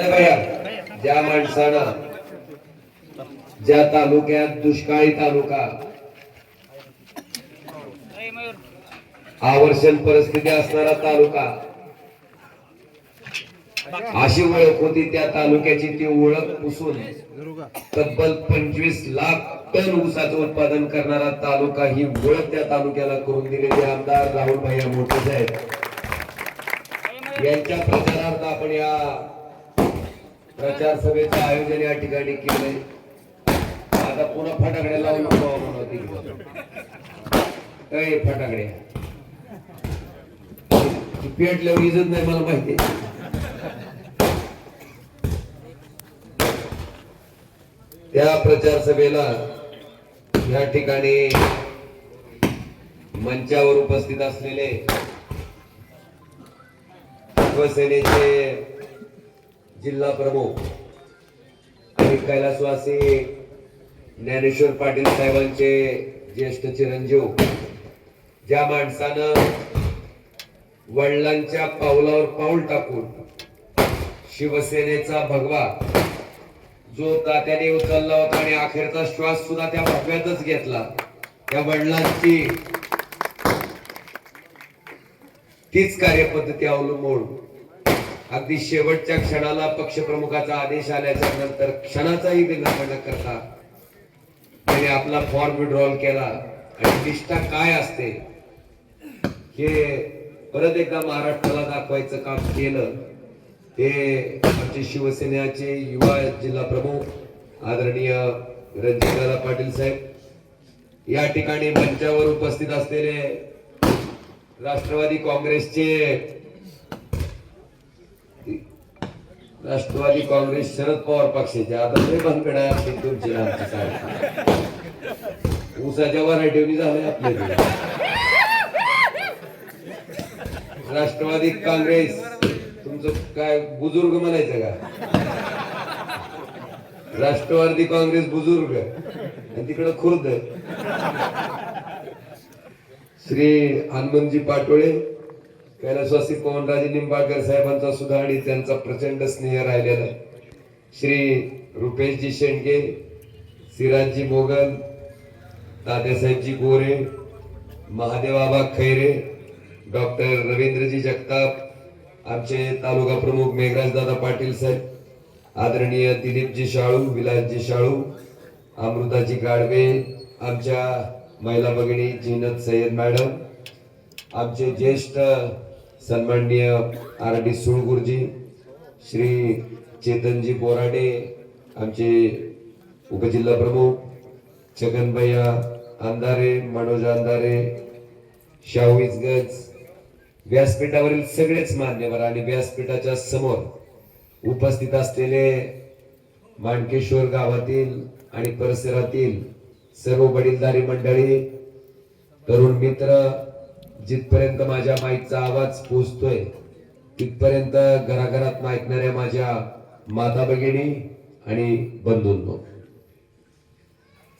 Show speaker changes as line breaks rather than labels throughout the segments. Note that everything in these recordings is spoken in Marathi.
ज्या माणसानं ज्या तालुक्यात दुष्काळी तालुका आवर्षण परिस्थिती असणारा तालुका अशी ओळख होती त्या तालुक्याची ती ओळख पुसून तब्बल 25 लाख टन ऊसाचं उत्पादन करणारा तालुका ही ओळख त्या तालुक्याला करून दिलेले आमदार राहुल भैया मोठे साहेब यांच्या प्रचारार्थ आपण या प्रचार सभेचं आयोजन या ठिकाणी केलंय। आता पुन्हा फटाकड्या लावून फटाकडे पेटल्यावर इजत नाही मला माहिती। त्या प्रचार सभेला या ठिकाणी मंचावर उपस्थित असलेले शिवसेनेचे जिल्हा प्रमुख आणि कैलासवासी ज्ञानेश्वर पाटील साहेबांचे ज्येष्ठ चिरंजीव, ज्या माणसानं वडिलांच्या पावलावर पाऊल टाकून शिवसेनेचा भगवा जो तात्याने उचलला होता आणि अखेरचा श्वास सुद्धा त्या भगव्यातच घेतला, त्या वडिलांची तीच कार्यपद्धती अवलंबून अगदी शेवटच्या क्षणाला पक्षप्रमुखाचा आदेश आल्याच्या नंतर क्षणाचाही विलंब न करता त्याने आपला फॉर्म विड्रॉल केला आणि निष्ठा काय असते हे परत एकदा महाराष्ट्राला दाखवायचं काम केलं। ते आमचे शिवसेनेचे युवा जिल्हा प्रमुख आदरणीय रणजितदादा पाटील साहेब, या ठिकाणी मंचावर उपस्थित असलेले राष्ट्रवादी काँग्रेस शरद पवार पक्षाचे आता भानगडा तुमची ऊसाच्या व्हरायटी झाले आपले राष्ट्रवादी काँग्रेस तुमचं काय बुजुर्ग म्हणायचं का? राष्ट्रवादी काँग्रेस बुजुर्ग आणि तिकडं खुर्द श्री हनुमंतजी पाटोळे, कैलासवासी पवनराजे निंबाळकर साहेबांचा सुद्धा आणि त्यांचा प्रचंड स्नेह राहिलेला आहे। श्री रुपेशजी शेंडगे, सिराजजी मोगल, तात्यासाहेबजी गोरे, महादेवाबा खैरे, डॉक्टर रवींद्रजी जगताप, आमचे तालुका प्रमुख मेघराजदादा पाटील साहेब, आदरणीय दिलीपजी शाळू, विलासजी शाळू, अमृताजी गाडवे, आमच्या महिला भगिनी जीनत सय्यद मॅडम, आमचे ज्येष्ठ सन्माननीय आर.डी. सुळगुरुजी, श्री चेतनजी बोराडे, आमचे उपजिल्हा प्रमुख छगनभैया अंधारे, मनोज अंधारे, शाहू इजगज, व्यासपीठावरील सगळेच मान्यवर आणि व्यासपीठाच्या समोर उपस्थित असलेले माणकेश्वर गावातील आणि परिसरातील सर्व वडीलधारी मंडळी, तरुण मित्र, जिथपर्यंत माझ्या माईकचा आवाज पोहोचतोय तिथपर्यंत घराघरात ऐकणाऱ्या माझ्या माता भगिनी आणि बंधूंनो,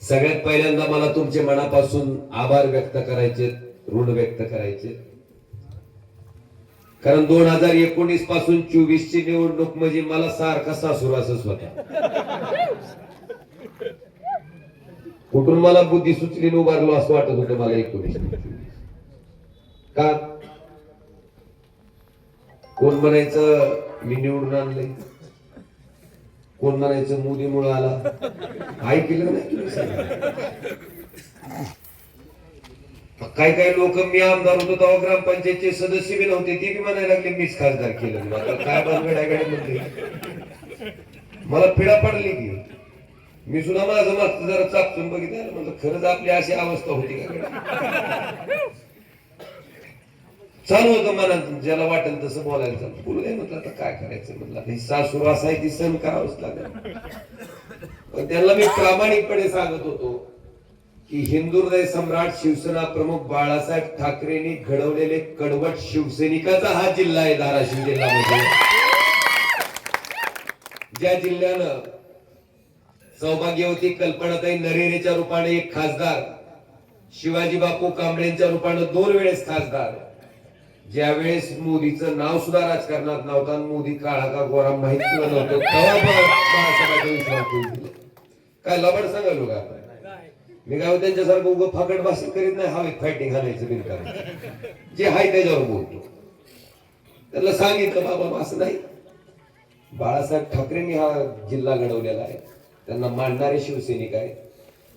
सगळ्यात पहिल्यांदा मला तुमचे मनापासून आभार व्यक्त करायचे, ऋण व्यक्त करायचे। कारण 2019 पासून 24 ची निवडणूक म्हणजे मला सारखा सासूरवासच होता। कुठून मला बुद्धी सुचली उभारलो असं वाटत होतं मला 19 का? कोण म्हणायचं मी निवडून आणले, कोण म्हणायचं मोदीमुळे आला, ऐकलं नाही? काही काही लोक मी आमदार होतो तेव्हा ग्रामपंचायतचे सदस्य बी नव्हते, ते बी म्हणायला लागले मीच खासदार केलं। काय बनगडाकडे म्हणते, मला पिढा पडली की मी सुद्धा माझं मागचं जरा चापसून बघितलं, म्हणजे खरंच आपली अशी अवस्था होती का? चालू होतं मनात ज्याला वाटेल तसं बोलायचं, बोलू दे म्हटलं, आता काय करायचं म्हटलं, सासू आहे ती सण करावंच लागेल। पण त्यांना मी प्रामाणिकपणे सांगत होतो की हिंदुहृदय सम्राट शिवसेना प्रमुख बाळासाहेब ठाकरेंनी घडवलेले कडवट शिवसैनिकाचा हा जिल्हा आहे धाराशिव जिल्ह्यामध्ये, ज्या जिल्ह्यानं सौभाग्यवती कल्पनाताई नरेरेच्या रूपाने एक खासदार, शिवाजी बापू कांबळेंच्या रूपाने 2 वेळेस खासदार, ज्यावेळेस मोदीचं नाव सुद्धा राजकारणात नव्हतं आणि मोदी काळा का गोरा माहित सुद्धा नव्हतं तेव्हा बाळासाहेबांचा विश्वास करून दिला. काय लबाड सांगायलो का मी काय त्यांच्यासारखं उगं फाकड भाषण करीत नाही. हवेत फायटिंग घालायचं बिनकारण जे आहे त्याच्यावर बोलतो. त्यांना सांगितलं बाबा असं नाही. बाळासाहेब ठाकरेंनी हा जिल्हा घडवलेला आहे. त्यांना मांडणारे शिवसैनिक आहेत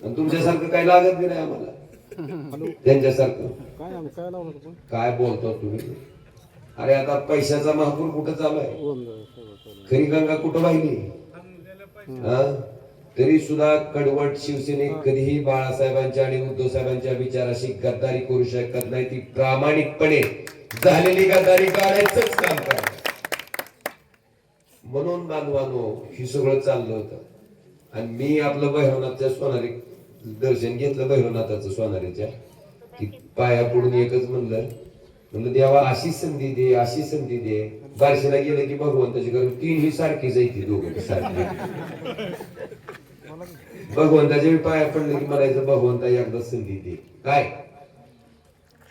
आणि तुमच्यासारखं काय लागत बी नाही आम्हाला. त्यांच्यासारखं काय बोलतो तुम्ही. अरे आता पैशाचा महापूर कुठं चालू आहे. खरी गंगा कुठं वाहिली. तरी सुद्धा कडवट शिवसैनिक कधीही बाळासाहेबांच्या आणि उद्धव साहेबांच्या विचाराशी गद्दारी करू शकत नाही. ती प्रामाणिकपणे झालेली गद्दारी काढायचंच काम करा. म्हणून बांधवानो हे सगळं चाललं होतं. आणि मी आपलं भैरवनाथच्या सोनारी दर्शन घेतलं. भैरवनाथाचं सोनारीच्या की पाया पडून एकच म्हणलं देवा अशी संधी दे अशी संधी दे. बारशीला गेलं की भगवंताची करून तीन ही सारखी जायची दोघं सारखी. भगवंताच्या पाया पडले की म्हणायचं भगवंता एकदा संधी दे. काय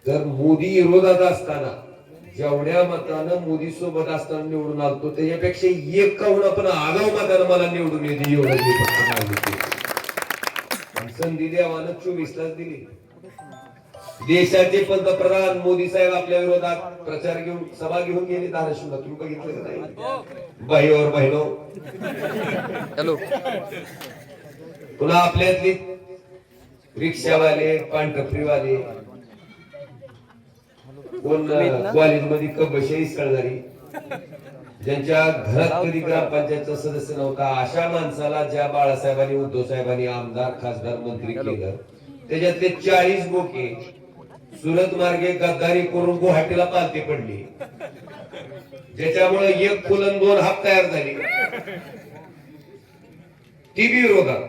तर मोदी विरोधात असताना जेवढ्या मतानं मोदी सोबत असताना निवडून आलतो त्याच्यापेक्षा एक काहून आपण आगाव मतानं मला निवडून येते एवढं संधी देवानं 24लाच दिली. देशाचे पंतप्रधान मोदी साहेब आपल्या विरोधात प्रचार घेऊन सभा घेऊन गेले धाराशिवला. तुम्ही बघितलं का नाही. बाई और बहिणो हॅलो. पुन्हा आपल्यातली रिक्षावाले पांढरफ्रीवाले कोण कॉलेजमध्ये कबशी करणारी ज्यांच्या घरात कधी ग्रामपंचायतचा सदस्य नव्हता अशा माणसाला ज्या बाळासाहेबांनी उद्धव साहेबांनी आमदार खासदार मंत्री केलं त्याच्यातले 40 बोके सुरत मार्गे गद्दारी करून गुवाहाटीला पालती पडली. ज्याच्यामुळे एक फुलन 2 हात तयार झाली. ती बी विरोधात.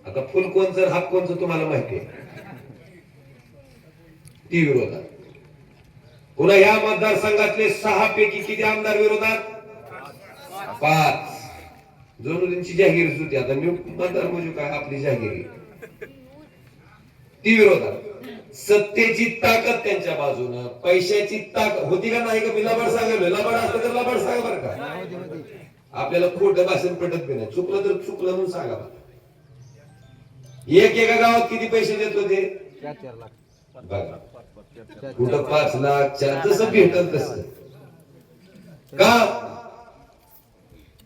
आता फुल कोणचं हात कोणचं तुम्हाला माहिती आहे. ती विरोधात. पुन्हा या मतदारसंघातले 6 पैकी किती आमदार विरोधात. 5. जणू त्यांची जाहीरच होती. आता मतदार म्हणजे काय आपली जाहीर ती विरोधात. सत्तेची ताकद त्यांच्या बाजूनं पैशाची ताकद होती का नाही का. मी लबाड सांगितलं. लबाड असलं तर लबाड सांगा बरं का. आपल्याला खोटं भाषण पटत नाही. चुकलं तर चुकलं म्हणून सांगा. एका गावात किती पैसे देत होते.
4 लाख.
बघा कुठं 5 लाख 4 जसं भेटल तसं. का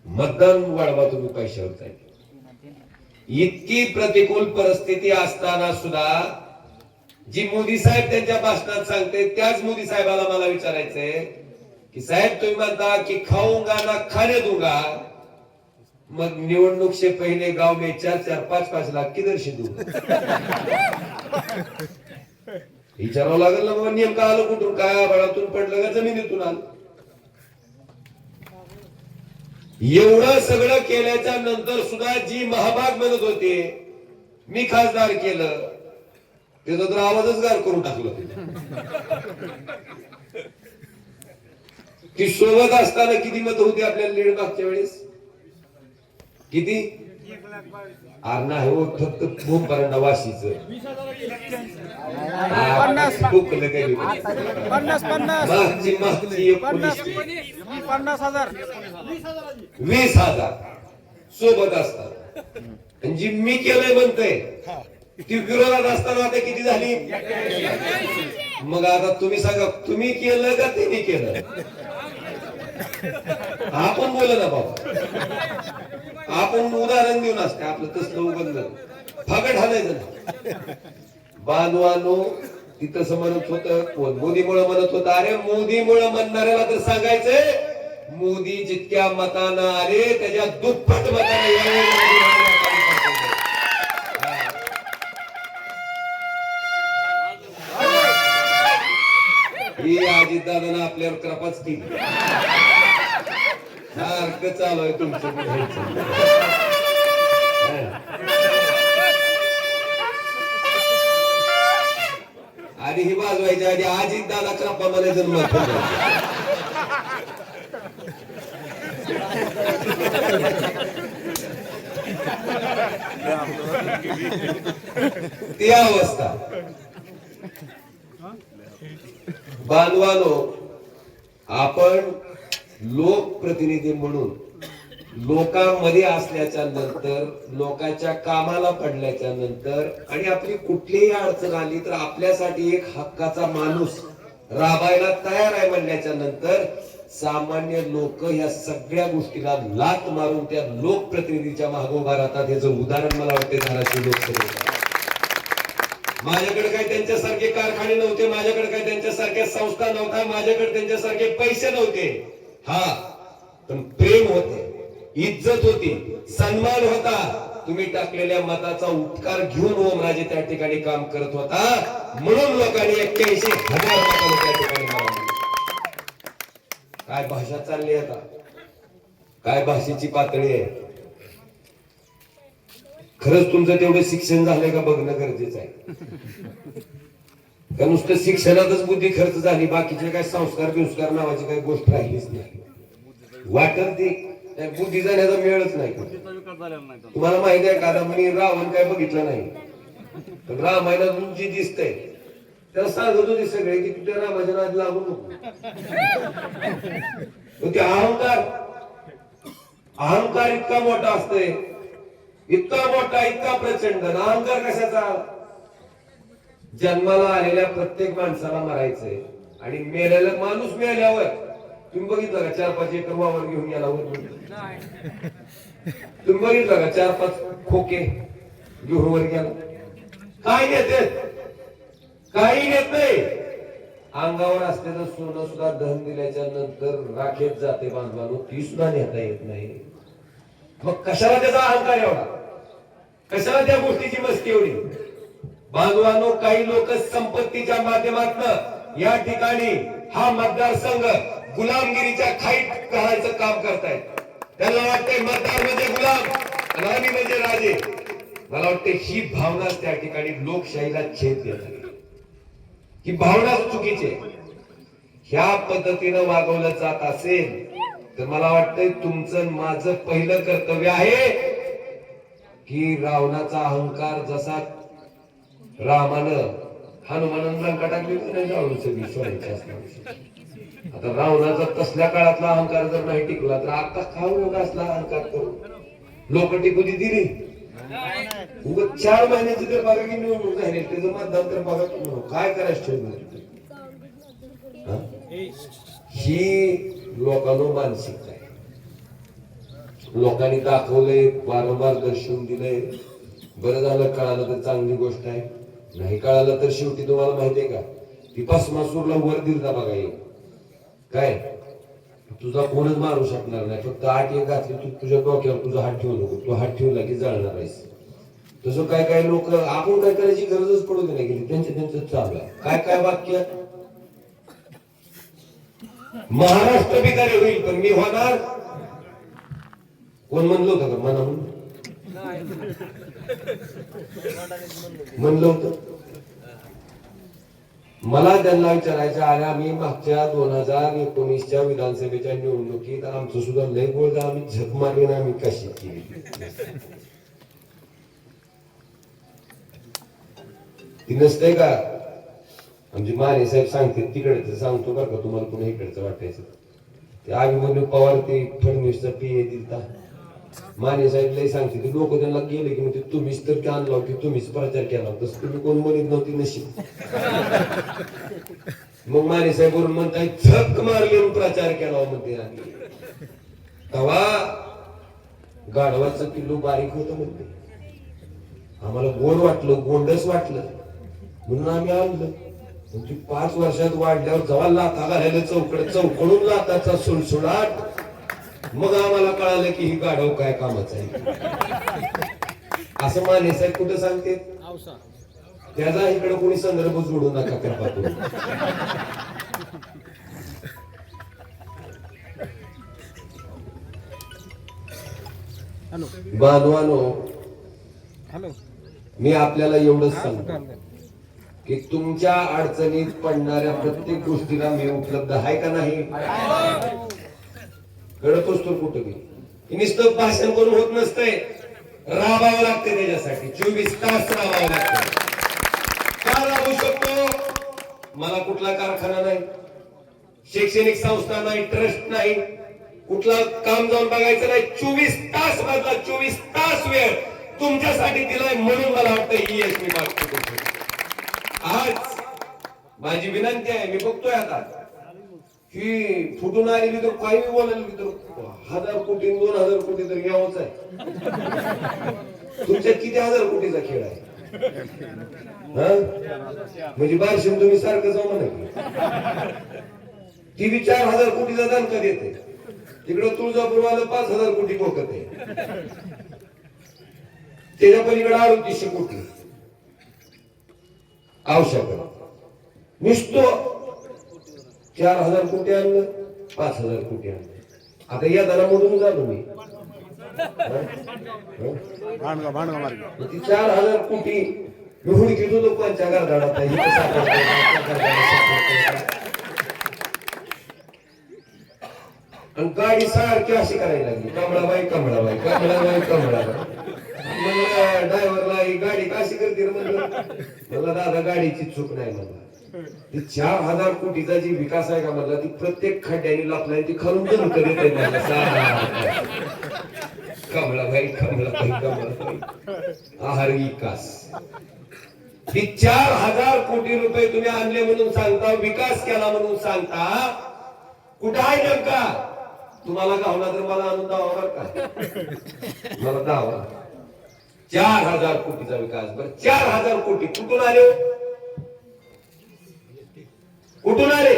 मतदान वाढवा तुम्ही पैशावर जाईल. इतकी प्रतिकूल परिस्थिती असताना सुद्धा जी मोदी साहेब त्यांच्या भाषणात सांगते त्याच मोदी साहेबाला मला विचारायचंय की साहेब तुम्ही म्हणता की खाऊंगा ना खाने दूंगा. मग निवडणूक से पहिले गाव में 4-4 5-5 लाख किधर से दूंगा. विचारावं लागेल ना बाबा. नेमकं आलं कुठून काय आभाळातून पडलं का जमिनीतून आलं. एवढं सगळं केल्याच्या नंतर सुद्धा जी महाभाग म्हणत होते मी खासदार केलं त्याचा तर आवाजच गार करून टाकलं. की सोबत असताना किती मत होती आपल्याला लीड मागच्या वेळेस. किती. नाही हो फक्त भूमपरांना वाशीच 20,000 सोबत असतात. जी मी केलंय म्हणतंय ती विरोधात असताना आता किती झाली. मग आता तुम्ही सांगा तुम्ही केलं का त्यांनी केलं. आपण बोल ना बाबा. आपण उदाहरण देऊन असते आपलं तसलं उगल फागड हाणायचं. बांधवानो तिथं म्हणत होतं कोण मोदीमुळे म्हणत होता. अरे मोदीमुळे म्हणणाऱ्याला तर सांगायचंय मोदी जितक्या मतानं आले त्याच्या दुप्पट मताने ही अजितदादानं आपल्यावर कृपाच केली. सारखं चालू आहे तुमचं. आधी ही वाजवायच्या आधी अजितदादा कृपा म्हणायचं मत. ती अवस्था बांधवानो आपण लोकप्रतिनिधी म्हणून लोकांमध्ये असल्याच्या नंतर, लोकांच्या कामाला पडल्याच्या नंतर आणि आपली कुठलीही अडचण आली तर आपल्यासाठी एक हक्काचा माणूस राबायला तयार आहे म्हणल्याच्या नंतर सामान्य लोक या सगळ्या गोष्टीला लात मारून त्या लोकप्रतिनिधीच्या मागे उभा राहतात. याचं उदाहरण मला वाटते धाराशिव लोकसभेचं. माझ्याकडे काही त्यांच्यासारखे कारखाने नव्हते, माझ्याकडे काही त्यांच्यासारख्या संस्था नव्हत्या, माझ्याकडे त्यांच्यासारखे पैसे नव्हते. हा, पण प्रेम होते, इज्जत होती, सन्मान होता. तुम्ही टाकलेल्या मताचा उपकार घेऊन ओमराजे त्या ठिकाणी काम करत होता, म्हणून लोकांनी 81,000 मतांनी त्या ठिकाणी मला. काय भाषा चालली आता, काय भाषेची पातळी आहे. खरंच तुमचं तेवढं शिक्षण झालंय का बघणं गरजेचं आहे. का नुसतं शिक्षणातच बुद्धी खर्च झाली, बाकीचे काय संस्कार बिंस्कार नावाची काही गोष्ट राहिलीच नाही. वाटत ती बुद्धी जाण्याचा वेळच नाही. तुम्हाला माहिती आहे का, मी रावण काय बघितलं नाही, पण रामायणातून जी दिसतंय त्याला सांगत होते सगळे की तुझ्या रामाच्या नाद लागू नको. ते अहंकार इतका मोठा असतोय, इतका मोठा, इतका प्रचंड. अहंकार कशाचा? जन्माला आलेल्या प्रत्येक माणसाला मरायचंय आणि मेलेला माणूस मेल्यावर तुम्ही बघितलं का 4-5 एकर वावर घेऊन याला वर? तुम्ही बघितलं का 4-5 खोके घेऊन वर गेला? काय नेते? काही नेत नाही. अंगावर असलेलं सोनं सुद्धा दहन दिल्याच्या नंतर राखेत जाते बांधवानो, ती सुद्धा नेता येत नाही. मग कशाला त्याचा अहंकार एवढा? कशाला त्या गोष्टीची मस्ती एवढी? बांधवानो, काही लोक संपत्तीच्या माध्यमातून या ठिकाणी हा मतदारसंघ गुलामगिरीच्या खाईत घालायचं काम करतायत. त्यांना वाटतंय मतदार म्हणजे गुलाम, राणी म्हणजे राजे. मला वाटतं ही भावना त्या ठिकाणी लोकशाहीला छेद देते. ही भावना चुकीची. ह्या पद्धतीनं वागवलं जात असेल तर मला वाटतंय तुमचं माझं पहिलं कर्तव्य आहे की रावणाचा अहंकार जसा रामानं हनुमानानं लंका टाकली नाही जाऊन सगळी असणार. आता रावणाचा तसल्या काळातला अहंकार जर नाही टिकला तर आता खाऊ योग असला अहंकार करू लोक टिकू दिली. उगाच 4 महिन्याची तर बघा की निवडणूक झाली, त्याचं मतदान तर बघा की काय करायचं ठेवलं. ही लोकांना मानसिकता आहे. लोकांनी दाखवलंय, वारंवार दर्शवून दिलंय. बरं झालं कळालं तर चांगली गोष्ट आहे, नाही कळालं तर शेवटी तुम्हाला माहितीये का, ती भस्मासूरला वर दिलता बघा. काय तुझा कोणच मारू शकणार नाही, फक्त 8 एक घातली तू तुझ्या डोक्यावर तुझा हात ठेवू नको, तू हात ठेवला की जळणार आहेस. तसं काय काय लोक आपण काय करायची गरजच पडू दे नाही गेली, त्यांचं चालू आहे. काय काय वाक्य, महाराष्ट्र बिकारे होईल पण मी होणार. कोण म्हणलं होतं का? मना म्हणलं होतं. मला त्यांना विचारायचं आहे, आम्ही मागच्या 2019च्या विधानसभेच्या निवडणुकीत आमचं सुद्धा लय गोळ, आम्ही झक मारली ना, आम्ही कशी केली. ती नसते का आमची माने साहेब सांगते तिकडचं सांगतो बरं का, तुम्हाला पुन्हा इकडचं वाटायचं. ते अभिमन्यू पवार ते फडणवीसचा पीए दिलता, माने साहेब लय सांगते ते लोक त्यांना गेले की म्हणजे तुम्हीच तर की आणला की तुम्हीच प्रचार केला, तसं तुम्ही कोण म्हणत नव्हती नशीब. मग माने साहेब वरून म्हणताय झक मारली प्रचार केला म्हणते. तेव्हा गाढवाचं किल्लो बारीक होत म्हणते, आम्हाला गोड वाटलं, गोंडस वाटलं म्हणून आम्ही आणलं. 5 वर्षात वाढल्यावर जेव्हा लाथा घालायला चौकडून लाथाचा सुळसुळाट, मग आम्हाला कळालं की ही गाढव काय कामाचं आहे. असं माने साहेब कुठं सांगते, त्याचा इकडे कोणी संदर्भ जोडू नका कृपा करून. बांधवानो, मी आपल्याला एवढंच सांगतो की तुमच्या अडचणीत पडणाऱ्या प्रत्येक गोष्टीला मी उपलब्ध आहे का नाही. घडत असतो कुठं मी नुसतं भाषण करून होत नसतंय, राबावं लागते त्याच्यासाठी. 24 तास राबावं लागतं. का राबू शकतो? मला कुठला कारखाना नाही, शैक्षणिक संस्था नाही, ट्रस्ट नाही, कुठला काम जाऊन बघायचं नाही. 24 तास मधला 24 तास वेळ तुमच्यासाठी दिलाय म्हणून मला वाटतं ही यश मी मागतो. आज माझी विनंती आहे, मी बघतोय आता की फुटून आलेली तर काही बोलायला तर 1000 कोटी 2000 कोटी तर घ्यावंच आहे. तुमच्यात किती 1000 कोटीचा खेळ आहे? म्हणजे बारशीन तुम्ही सारखं जाऊ म्हणा ती बी 4000 कोटीचा दणका देते. तिकडं तुळजापूरवालं 5000 कोटी ठोकत आहे. त्याच्या पलीकडे 3800 कोटी आवश्यक नुसतो 4000 कोटी आणलं, 5000 कोटी आणलं. आता या दरामधून झालो मी. ती 4000 कोटी एवढी घेतो लोकांच्या घरदाडात आणि गाडी सारखी अशी करायला लागली, कमळाबाई कमळाबाई कमळाबाई कमळाबाई. ड्रायव्हरला ही गाडी कशी करते म्हणलं दादा गाडीची चूक नाही मला. ती 4000 कोटीचा जी विकास आहे का म्हणला ती प्रत्येक खड्ड्याने लापलाय ती खालून जरूर करीत कमळाबाई कमळाबाई कमळाबाई आहार विकास. ही 4000 कोटी रुपये तुम्ही आणले म्हणून सांगता, विकास केला म्हणून सांगता. कुठं आहे नेमका? तुम्हाला गावला तर मला आणून दावा बरं का, मला दावा. 4000 कोटीचा विकास. बरं 4000 कोटी कुठून आले? कुठून आले?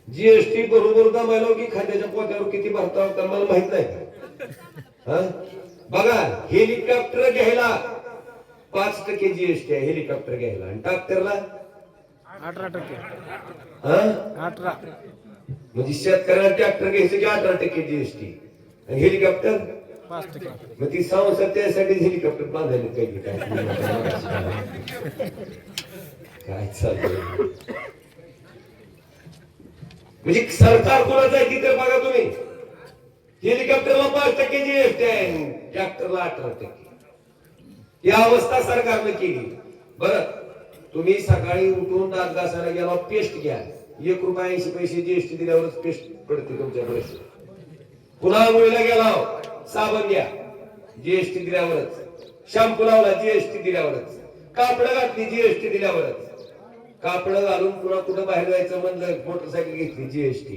जीएसटी बरोबर दमायला की खात्याच्या पोत्यावर किती भरता होता मला माहित नाही का? बघा हेलिकॉप्टर घ्यायला 5% जीएसटी आहे हेलिकॉप्टर घ्यायला आणि ट्रॅक्टरला
18%. 18
म्हणजे शेतकऱ्याला ट्रॅक्टर घ्यायचं की 18% जीएसटी आणि हेलिकॉप्टर
5%.
मग ती संसद त्यासाठी हेलिकॉप्टर बांधायला काही काय चाललंय? म्हणजे सरकार कोणाचं आहे ती तर बघा तुम्ही. हेलिकॉप्टरला 5% जीएसटी आहे, ट्रॅक्टरला 18%. ही अवस्था सरकारने केली. बरं तुम्ही सकाळी उठून दात घासायला गेला, पेस्ट घ्या, ₹1.80 जीएसटी दिल्यावरच पेस्ट पडते तुमच्याकडे. पुन्हा मुलीला गेला साबण घ्या, जीएसटी दिल्यावरच. शॅम्पू लावला जीएसटी दिल्यावरच. कापड घातली जीएसटी दिल्यावरच. कापड घालून पुन्हा कुठं बाहेर जायचं म्हणलं मोटरसायकल घेतली जीएसटी.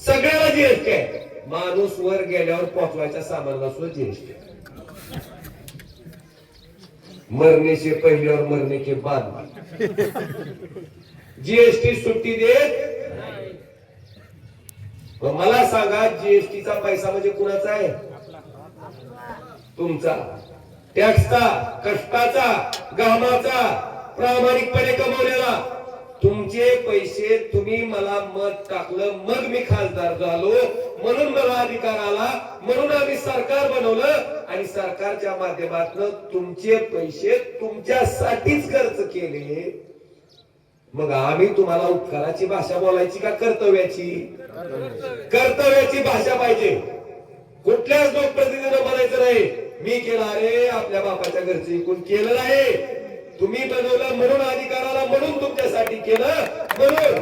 सगळ्याला जीएसटी आहे. माणूस वर गेल्यावर पोहोचवायच्या सामानाला सुद्धा जीएसटी. मरने से पहले और मरने के बाद जीएसटी सुट्टी देत. मला सांगा जीएसटीचा पैसा म्हणजे कुणाचा आहे? तुमचा. टॅक्सचा, कष्टाचा, घामाचा, प्रामाणिकपणे कमवलेला. तुमचे पैसे तुम्ही मला मत टाकलं, मग मी खासदार झालो, म्हणून मला अधिकार आला, म्हणून आम्ही सरकार बनवलं आणि सरकारच्या माध्यमातून तुमचे पैसे तुमच्यासाठीच खर्च केले. मग आम्ही तुम्हाला उपकाराची भाषा बोलायची का कर्तव्याची? कर्तव्याची भाषा पाहिजे. कुठल्याच लोकप्रतिनिधीने म्हणायचं नाही मी केला रे आपल्या बापाच्या घरचे कोण केलं नाही. तुम्ही बनवलं म्हणून अधिकाराला, म्हणून तुमच्यासाठी केलं म्हणून.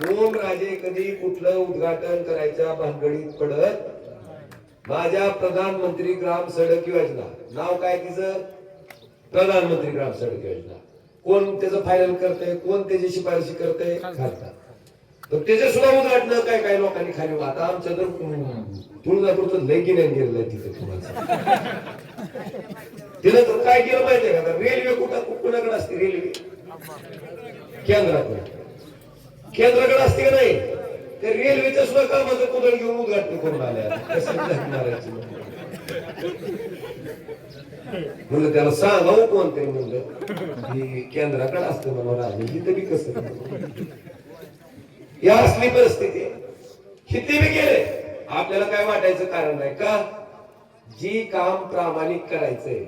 म्हणून राजे कधी कुठलं उद्घाटन करायच्या भानगडीत पडत. माझ्या प्रधानमंत्री ग्राम सडक योजना, नाव काय तिचं? प्रधानमंत्री ग्राम सडक योजना. कोण त्याचं फायनल करते, कोण त्याची शिफारशी करते? खासदार. तर त्याचे सुद्धा उद्घाटन काय काय लोकांनी खाली. आता आमच्या तर तुळजापूरचं लय गिन्यान गेलेलं तिथे तुम्हाला. तिला तर काय केलं माहितीये का? रेल्वे कुणाकडे असते? रेल्वे केंद्राकडे असते का नाही? त्या रेल्वेच्या सुद्धा कामाचं कुदळ घेऊन उद्घाटन करून आल्या. म्हणलं त्याला सांगावं कोणतरी म्हणलं की केंद्राकडे असतं म्हणून राहिले ही तरी कसं. या असली परिस्थिती किती बी गेले आपल्याला काय वाटायचं कारण नाही का? जी काम प्रामाणिक करायचंय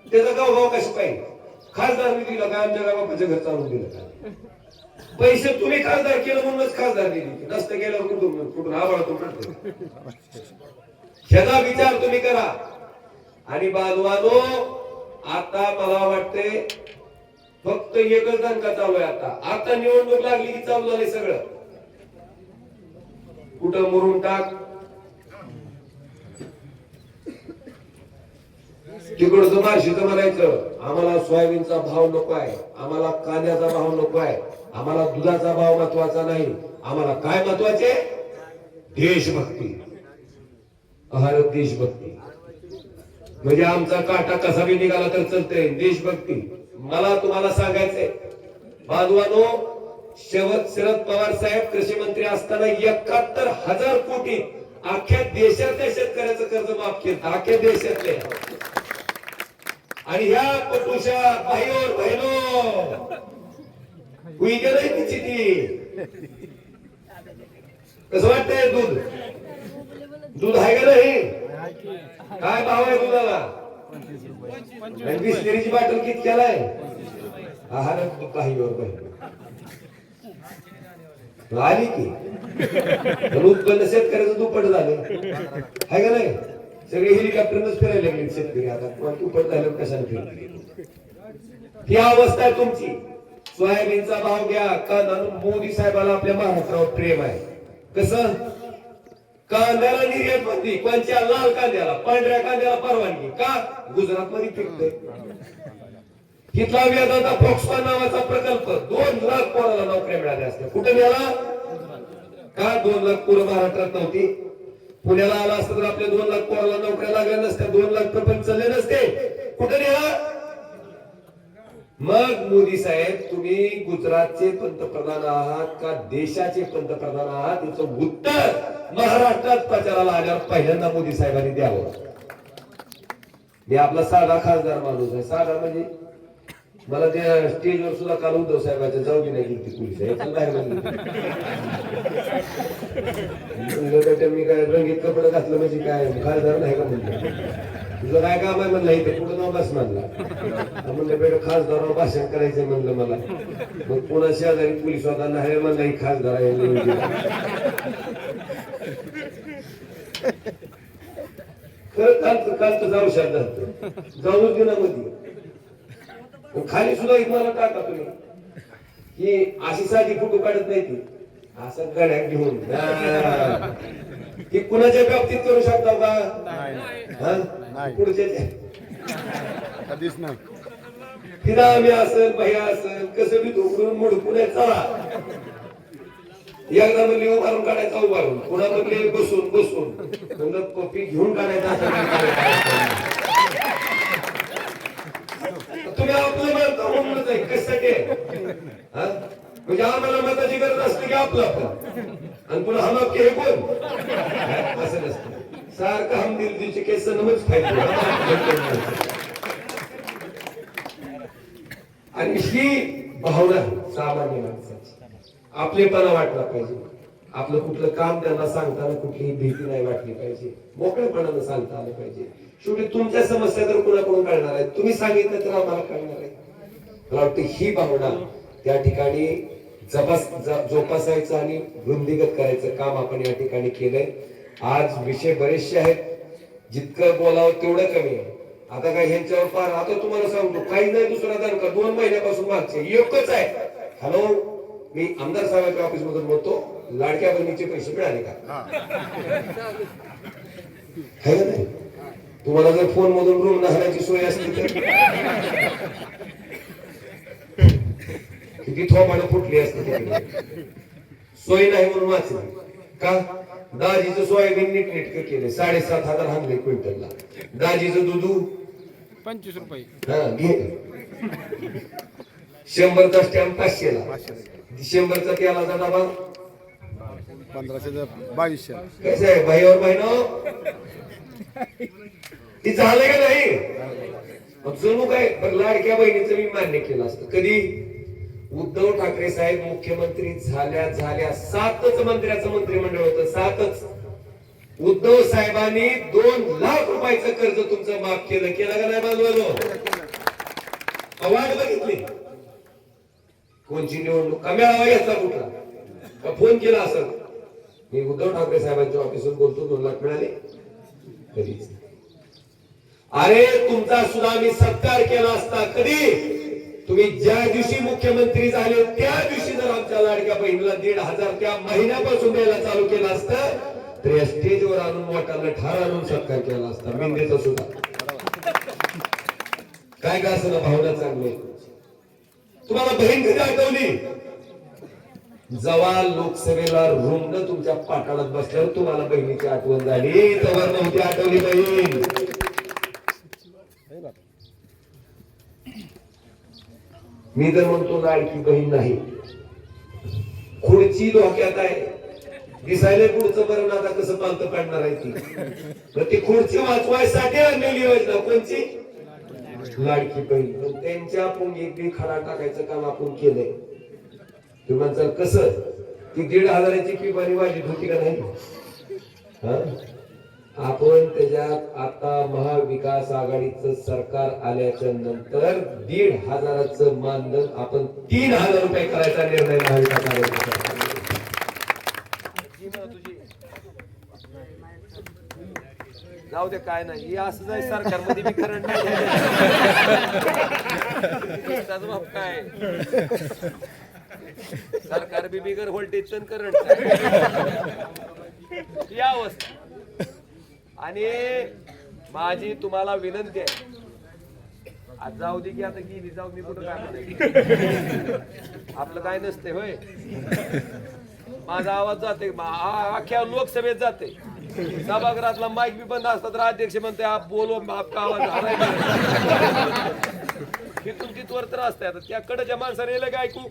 त्याचा गाव कशी पाहिजे. खासदार दिला का? आमच्या गावाचं घर चालून दिलं का? पैसे तुम्ही खासदार केलं म्हणूनच खासदार दिली. नसतं गेल्यावर कुठून कुठून आवाळतून पडतो. ह्याचा विचार तुम्ही करा. आणि बांधवानो आता मला वाटते फक्त एकच दणका चालू आहे. आता निवडणूक लागली की चालू झाले सगळं. कुठं मुरुम टाक, तिकडचं मार्शीचं म्हणायचं आम्हाला सोयाबीनचा भाव नको आहे, आम्हाला कांद्याचा भाव नको आहे, आम्हाला दुधाचा भाव महत्वाचा नाही, आम्हाला काय महत्वाचे? देशभक्ती. भारत देशभक्ती म्हणजे आमचा काटा कसा बी निघाला तर चालतंय. देशभक्ती. मला तुम्हाला सांगायचंय बांधवानो, शरद पवार साहेब कृषी मंत्री असताना 71,000 कोटी अख्ख्या देशातल्या शेतकऱ्याचं कर्ज माफ केलं. अख्ख्या देशातले. आणि ह्या पटुशा भाईवर बहिनो हुई गेलंय तिची ती. कसं वाटतंय दूध आहे का नाही? काय भाव आहे दुधाला? बिस्लेरीची बाटल किती केलाय? आहार भाईवर बहिनो आली की उत्पन्न शेतकऱ्याचं दुप्पट झालं आहे का नाही? सगळे हेलिकॉप्टरनच फिरायला लागले शेतकरी. आता कोण दुप्पट झालं कशाने फिरले? ही अवस्था आहे तुमची. सोयाबीनचा भाव घ्या. का मोदी साहेबाला आपल्या महाराष्ट्रावर प्रेम आहे. कसं? कांद्याला निर्यात बंदी. कोणत्या? लाल कांद्याला. पांढऱ्या कांद्याला परवानगी. का? गुजरात मध्ये पिकतोय. तिथला वेदांता फॉक्सकॉन नावाचा प्रकल्प 2 लाख पोराला नोकऱ्या मिळाल्या असत्या. कुठे मिळाला? का 2 लाख पोरं महाराष्ट्रात नव्हती? पुण्याला आला असतं तर आपल्या 2 लाख पोराला नोकऱ्या लागल्या नसत्या, 2 लाख प्रपंच चालले नसते. कुठे नेला? मग मोदी साहेब तुम्ही गुजरातचे पंतप्रधान आहात का देशाचे पंतप्रधान आहात? याचं उत्तर महाराष्ट्रात प्रचाराला आल्यावर पहिल्यांदा मोदी साहेबांनी द्यावं. मी आपला साधा खासदार माणूस आहे. साधा म्हणजे मला त्या स्टेजवर सुद्धा काल उद्धव साहेबांच्या जाऊ दे नाही गेली पोलीस मी काय रंगीत कपडे घातलं म्हणजे काय खासदार नाही का म्हणलं? तुझं काय काम आहे म्हणलं? इथे कुठं नाव बस म्हणला. म्हणलं बेटा खासदारावर भाषण करायचंय म्हणलं मला. मग पुन्हा शेजारी पोलीस होता नाही म्हणलं ही खासदार आहे. खरं कालचं जाऊ शकत जाऊच दे ना मध्ये. खाली सुद्धा एक मला टाका तुम्ही की अशी साधी फोटो काढत नाही ती असं गड्या घेऊन ती कुणाच्या बाबतीत करू शकता का? पुढच्या
कधीच नाही.
फिरा आम्ही असेल भैया असेल कसं बी धोकडून मुडकून चला. एकदा म्हणली उभारून काढायचा उभारून, पुन्हा म्हणले बसून बसून कॉपी घेऊन काढायचा. तुम्ही आपलं म्हणता म्हणूनच आहे. कशासाठी? म्हणजे आम्हाला मताची गरज असते की आपलं आणि पुन्हा हम आपके हे कोण? असं नसतं. सारखं हम दिल केस नमच खायचं. आणि ही भावना सामान्य माणसाची. आपलेपणा वाटला पाहिजे. आपलं कुठलं काम त्यांना सांगताना कुठलीही भीती नाही वाटली पाहिजे. मोकळेपणानं सांगता आलं पाहिजे. शेवटी तुमच्या समस्या तर कुणाकडून कळणार आहेत? तुम्ही सांगितलं तर आम्हाला कळणार आहे. मला वाटतं ही भावना त्या ठिकाणी जोपासायचं आणि वृद्धिगत करायचं काम आपण या ठिकाणी केलंय. आज विषय बरेचसे आहेत. जितकं बोलावं तेवढं कमी आहे. आता काय ह्यांच्यावर पार आता तुम्हाला सांगतो काही नाही दुसरा दणका 2 महिन्यापासून मागचे एकच आहे. हॅलो, मी आमदार साहेबांच्या ऑफिस मधून बोलतो. लाडक्या बहिणीचे पैसे मिळाले का? आहे नाही? तुम्हाला जर फोन मधून रूम राहण्याची सोय असली तर किती थोपानं फुटली असते. सोय नाही म्हणून वाचली का? दाजीचं सोयाबीन नीटनेटकं केले. 7,500 हाणले क्विंटलला. दाजीचं दूध
25 रुपये.
हा घे. 100चा स्टॅम्प 500ला. 100चा तेलाचा डबा
1500 2200.
कसं आहे भाईवर बहिणो? ती झालंय का नाही? मग जणू काय लाडक्या बहिणीचं मी मान्य केलं असतं. कधी? उद्धव ठाकरे साहेब मुख्यमंत्री झाल्या 7च मंत्र्याचं मंत्रिमंडळ होतं. 7च. उद्धव साहेबांनी 2 लाख रुपयाचं कर्ज तुमचं माफ केलं का नाही? बांधवानो वाट बघितली. कोणची निवडणूक का मेळावा घेतला कुठला का फोन केला असं? मी उद्धव ठाकरे साहेबांच्या ऑफिसून बोलतो 2 लाख मिळाले कधीच. अरे तुमचा सुद्धा मी सत्कार केला असता. कधी? तुम्ही ज्या दिवशी मुख्यमंत्री झाले त्या दिवशी जर आमच्या लाडक्या बहिणीला 1,500 त्या महिन्यापासून द्यायला चालू केलं असतं तर या स्टेजवर आणून मोठ्याला ठार आणून सत्कार केला असता मेंढेचा सुद्धा. काय का असं भावना चांगली तुम्हाला बहीण कधी आठवली जेव्हा लोकसभेला रुंड तुमच्या पाटाळात बसल्यावर तुम्हाला बहिणीची आठवण झाली तेव्हा नव्हती आठवली बहीण. मी तर म्हणतो लाडकी बहीण नाही खुर्ची धोक्यात आहे दिसायला पुढचं बरं आता कसं पालतं पाडणार आहे ती खुर्ची वाचवायसाठी आणलेली योजना कोणची लाडकी बहीण. पण त्यांच्या पोंगीत खडा टाकायचं काम आपण केलंय. तुम्ही म्हणसाल कसं ती 1,500ची पिपाणी वाढली होती का नाही. आपण त्याच्यात आता महाविकास आघाडीचं सरकार आल्याच्या नंतर 1,500चं मानधन आपण 3,000 रुपये करायचा निर्णय महाविकास आघाडीचा. जाऊ दे काय नाही हे असं जाय सरकारमध्ये बी करंट नाही काय सरकार बी बिगर व्होल्टेज करंट ही अवस्था. आणि माझी तुम्हाला विनंती आहे आज जाऊ दे की आता गेली जाऊ मी कुठं काय आपलं काय नसते होय. माझा आवाज जाते अख्ख्या लोकसभेत जाते सभागृहातला माईक बी बंद असतात तर अध्यक्ष म्हणते आप बोलो आपका आवाज तिथून तिथवर तर असते आता त्या कडच्या माणसाने येलं काय ऐकू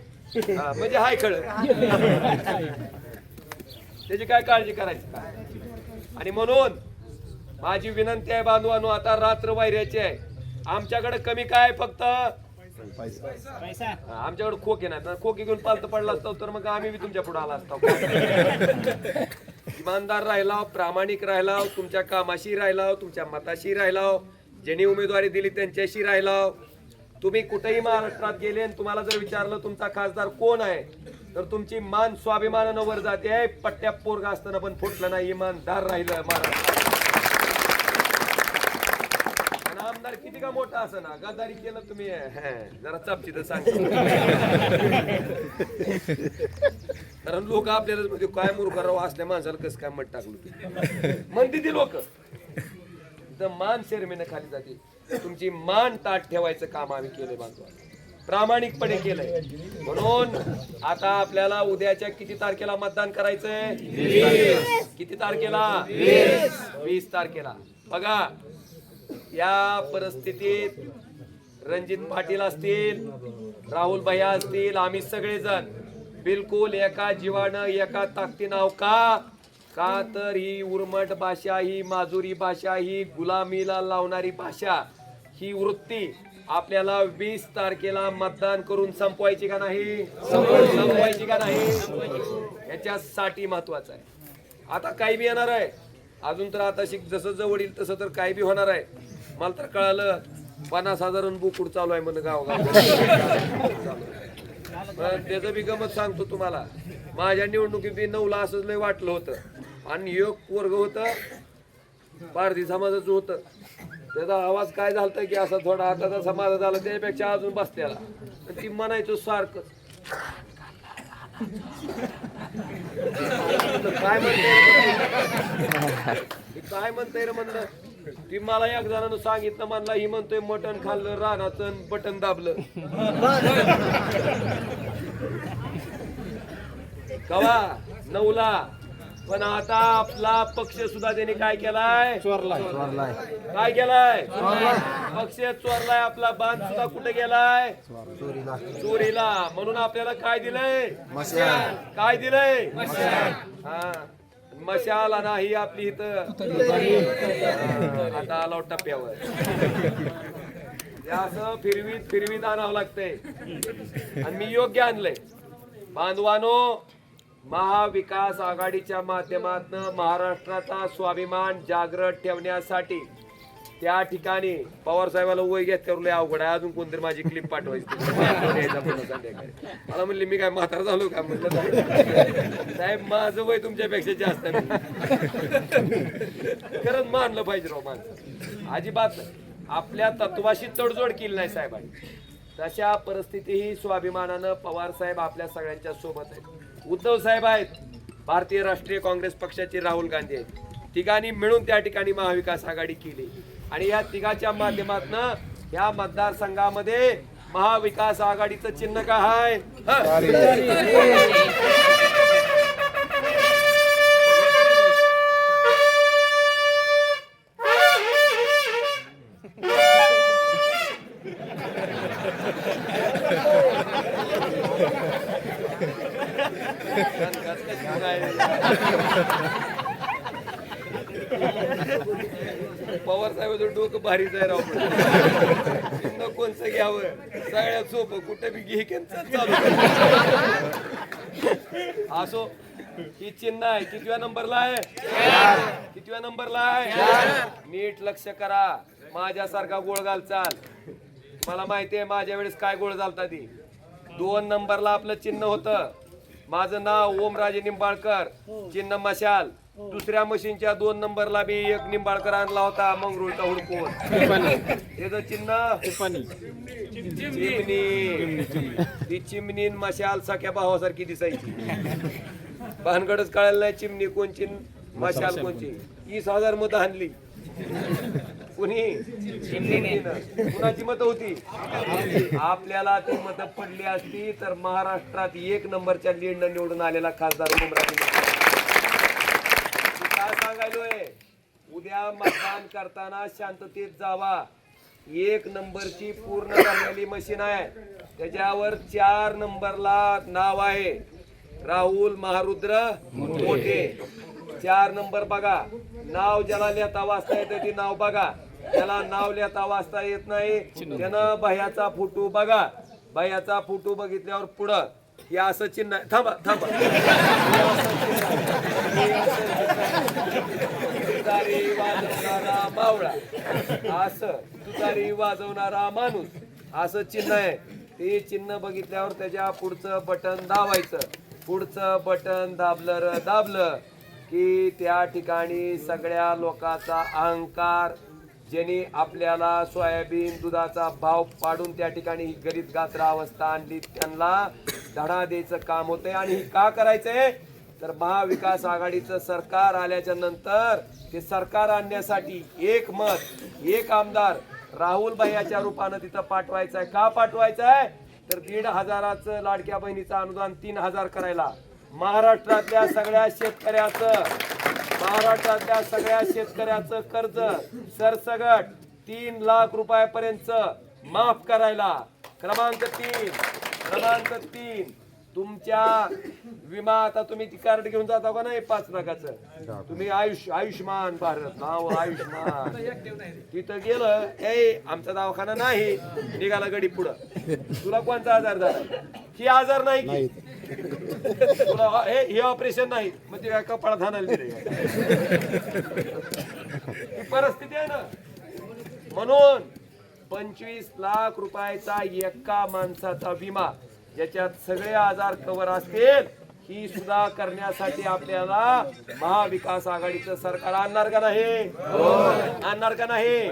म्हणजे हाय कळ त्याची काय काळजी करायची. आणि म्हणून माझी विनंती आहे बांधवांनो आता रात्र वायऱ्याची आहे आमच्याकडे कमी काय फक्त आमच्याकडे खोके नाही खोके घेऊन पालत पडला असतो तर मग आम्ही बी तुमच्या पुढे आला असतो. इमानदार राहिला प्रामाणिक राहिला तुमच्या कामाशी राहिला तुमच्या मताशी राहिला ज्यांनी उमेदवारी दिली त्यांच्याशी राहिला. तुम्ही कुठेही महाराष्ट्रात गेले आणि तुम्हाला जर विचारलं तुमचा खासदार कोण आहे तर तुमची मान स्वाभिमानानं वर जाते. पट्ट्या पोरगा असताना पण फुटलं नाही इमानदार राहिलं महाराष्ट्र. आमदार किती का मोठा असं ना गद्दारी केलं तुम्ही जरा चपची तर सांगतो कारण लोक आपल्याला म्हणजे काय मूर्खराव असल्या माणसाला कसं काय मत टाकलं म्हणते ती लोक मान शर्मेने खाली जाते. तुमची मान ताट ठेवायचं काम आम्ही केलंय बांधवा प्रामाणिकपणे केलंय. म्हणून आता आपल्याला उद्याच्या किती तारखेला मतदान करायचंय किती तारखेला 20 तारखेला. बघा या परिस्थितीत रणजित पाटील असतील राहुल भैया असतील आम्ही सगळेजण बिलकुल एका जीवानं एका ताकदीनं आहो का तर ही उर्मट भाषा ही माजुरी भाषा ही गुलामीला लावणारी भाषा ही वृत्ती आपल्याला 20 तारखेला मतदान करून संपवायची का नाही संपवायची का नाही याच्यासाठी महत्वाचं आहे. आता काही बी येणार आहे अजून तर आता जसं जवळ येईल तसं तर काही बी होणार आहे. मला तर कळालं 50,000 बुकुड चालू आहे म्हण गाव त्याचं बी गमत सांगतो तुम्हाला. माझ्या निवडणुकीत 9ला असंच लय वाटलं होतं आणि एक वर्ग होत पारधी समाजाचं होतं त्याचा आवाज काय झालता की असा थोडा हाताचा समाज झाला त्यापेक्षा अजून बसल्याला ती म्हणायचो सारखं काय म्हणताय रे म्हणलं. ती मला एक जणांना सांगितलं म्हणला ही म्हणतोय मटण खाल्लं रानाचं बटन दाबलं कवा 9ला. पण आता आपला पक्ष सुद्धा त्यांनी काय केलाय चोरलाय. काय केलाय पक्ष चोरलाय. आपला बांध सुद्धा कुठे गेलाय चोरीला. म्हणून आपल्याला काय दिलंय काय दिलंय हा मशाल नाही आपली इथं आता आलो टप्प्यावर असं फिरवीत आणावं लागतंय आणि मी योग्य आणलंय. बांधवानो महाविकास आघाडीच्या माध्यमातून महाराष्ट्राचा स्वाभिमान जागृत ठेवण्यासाठी त्या ठिकाणी पवार साहेबाला वय घेतल्यावर अवघड आहे. अजून कोणतरी माझी क्लिप पाठवायची मला म्हणले मी काय म्हातारा झालो का म्हणलं साहेब माझं वय तुमच्यापेक्षा जास्त खरंच मानलं पाहिजे राव माणसं अजिबात आपल्या तत्वाशी तडजोड केली नाही साहेबांनी.
तशा परिस्थितीही स्वाभिमानानं पवार साहेब आपल्या सगळ्यांच्या सोबत आहेत. उद्धव साहेब आहेत, भारतीय राष्ट्रीय काँग्रेस पक्षाचे राहुल गांधी आहेत. तिघांनी मिळून त्या ठिकाणी महाविकास आघाडी केली आणि या तिघाच्या माध्यमातून या मतदारसंघामध्ये महाविकास आघाडीचं चिन्ह काय आहे? पवार साहेबांचं डोकं भारीच आहे राव. चिन्ह कोणचं घ्यावं सगळ्यात सोपं, कुठे बी घे चालू. असो, ही चिन्ह आहे. कितव्या नंबरला आहे? कितव्या नंबरला आहे? नीट लक्ष करा. माझ्यासारखा गोळ घाल चाल. मला माहितीये माझ्या वेळेस काय गोळ झालता ती. 2 नंबरला आपलं चिन्ह होतं. माझं नाव ओमराजे निंबाळकर, चिन्ह मशाल. दुसऱ्या मशीनच्या 2 नंबरला बी एक निंबाळकर आणला होता मंगरुळचा हुडकून. त्याचं चिन्ह चिमणी. ती चिमणी मशाल सख्या भावासारखी दिसायची. भानगडच कळायला नाही चिमणी कोणची मशाल कोणची. 20,000 मतं आणली. कुणी? कुणाची मतं होती? आपल्याला ती मतं पडली असती तर महाराष्ट्रात 1 नंबरच्या लीडनं निवडून आलेला खासदार ओमराजे. काय सांगायलोय, उद्या मतदान करताना शांततेत जावा. 1 नंबरची पूर्ण झालेली मशीन आहे. त्याच्यावर 4 नंबरला नाव आहे राहुल महारुद्र मोठे. 4 नंबर बघा. नाव ज्याला लिहिता वाचता येतं ते नाव बघा. ज्याला नाव लिहिता वाचता येत नाही त्यानं भैयाचा फोटो बघा. भैयाचा फोटो बघितल्यावर पुढं हे असं चिन्ह. थांबा थांबा. तुतारी वाजवणारा मावळा, असं तुतारी वाजवणारा माणूस असं चिन्ह आहे. ते चिन्ह बघितल्यावर त्याच्या पुढचं बटन दाबायचं. पुढचं बटन दाबलं की त्या ठिकाणी सगळ्या लोकांचा अहंकार, ज्यांनी आपल्याला सोयाबीन दुधाचा भाव पाडून त्या ठिकाणी ही गरीब गात्र अवस्था आणली, त्यांना धडा द्यायचं काम होतंय. आणि ही का करायचंय तर महाविकास आघाडीचं सरकार आल्याच्या नंतर ते सरकार आणण्यासाठी 1 मत 1 आमदार राहुल भैयाच्या रूपानं तिथं पाठवायचं आहे. का पाठवायचं आहे तर 1,500चं लाडक्या बहिणीचं अनुदान 3,000 करायला. महाराष्ट्रातल्या सगळ्या शेतकऱ्याचं कर्ज सरसगट 3 लाख रुपयापर्यंत माफ करायला. क्रमांक 3 तुमच्या विमा. आता तुम्ही ती कार्ड घेऊन जाता का नाही 5 लाखाचं, तुम्ही आयुष्यमान भारत नाव आयुष्यमान तिथं गेलं, आमचा दवाखाना नाही, निघाला गडी पुढं. तुला कोणता आजार झाला? ही आजार नाही की तुला हे ऑपरेशन नाही, मग ते काय कपाळात हाणायला दिले? ही परिस्थिती आहे ना. म्हणून 25 लाख रुपयाचा एका माणसाचा विमा, ज्याच्यात सगळे आजार कव्हर असतील, ही सुद्धा करण्यासाठी आपल्याला महाविकास आघाडीचं सरकार आणणार का नाही? आणणार का नाही?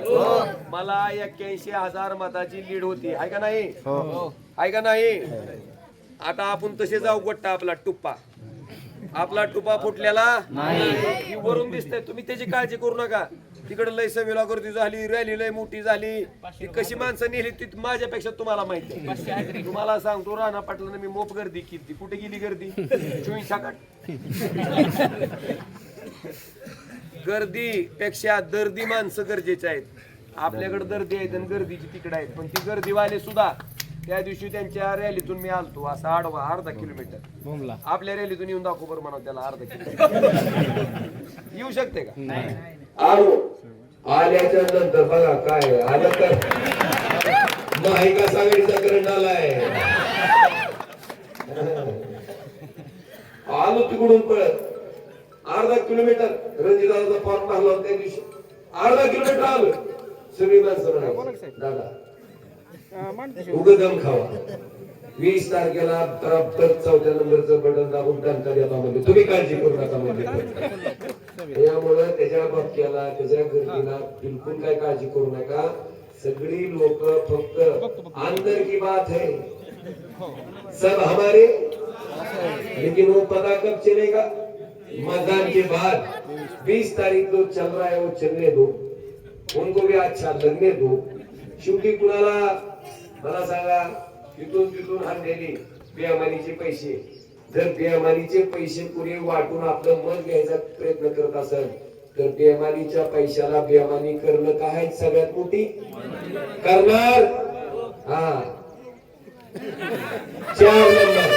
मला 81,000 मताची लीड होती, आहे का नाही? आहे का नाही? आता आपण तसे जाऊ. गोट्टा आपला टुपा फुटलेला नाही, वरून दिसतंय. तुम्ही त्याची काळजी करू नका. तिकडे लय सभेला गर्दी झाली, रॅली लय मोठी झाली, ती कशी माणसं नेली ती माझ्यापेक्षा तुम्हाला माहिती आहे. तुम्हाला सांगतो, राणा पाटलांना मी मोप गर्दी केली. कुठे गेली गर्दी? 24 गर्दीपेक्षा दर्दी माणसं गरजेचे आहेत. आपल्याकडे दर्दी आहेत आणि गर्दीची तिकडे आहेत. पण ती गर्दीवाले सुद्धा त्या दिवशी त्यांच्या रॅलीतून मी आलतो असं आडवा अर्धा किलोमीटर. आपल्या रॅलीतून येऊन दाखव बरं म्हणा त्याला अर्धा किलोमीटर येऊ शकते का?
आल्याच्या नंतर बघा काय आलं तर महाविकास आघाडीचा करंट आलाय. आलो तिकडून पळत अर्धा किलोमीटर. रणजिताचा फॉर्म भरला होता त्या दिवशी. अर्धा किलोमीटर आलो. सगळी माणसं दादा उगदम खावा. 20 तारखेला 4थ्या नंबरचं बटन दाबून टंका द्या म्हणजे तुम्ही काळजी करू नका म्हणजे. त्यामुळे त्याच्या बाबतीला त्याच्या गर्दीला बिलकुल काय काळजी करू नका. सगळी लोक फक्त अंदर की बात है, सब हमारे, लेकिन वो पता कब चलेगा? मतदान के बाद 20 तारीख जो चल रहा है वो चलने दो, उनको भी अच्छा लगने दो. शेवटी कुणाला मला सांगा, तिथून तिथून आणलेले बेअमानीचे पैसे, जर बेअमानीचे पैसे पुरे वाटून आपलं मत घ्यायचा प्रयत्न करत असेल तर बेअमानीच्या पैशाला बेअमानी करणं काय सगळ्यात मोठी करणार. हा 4 नंबर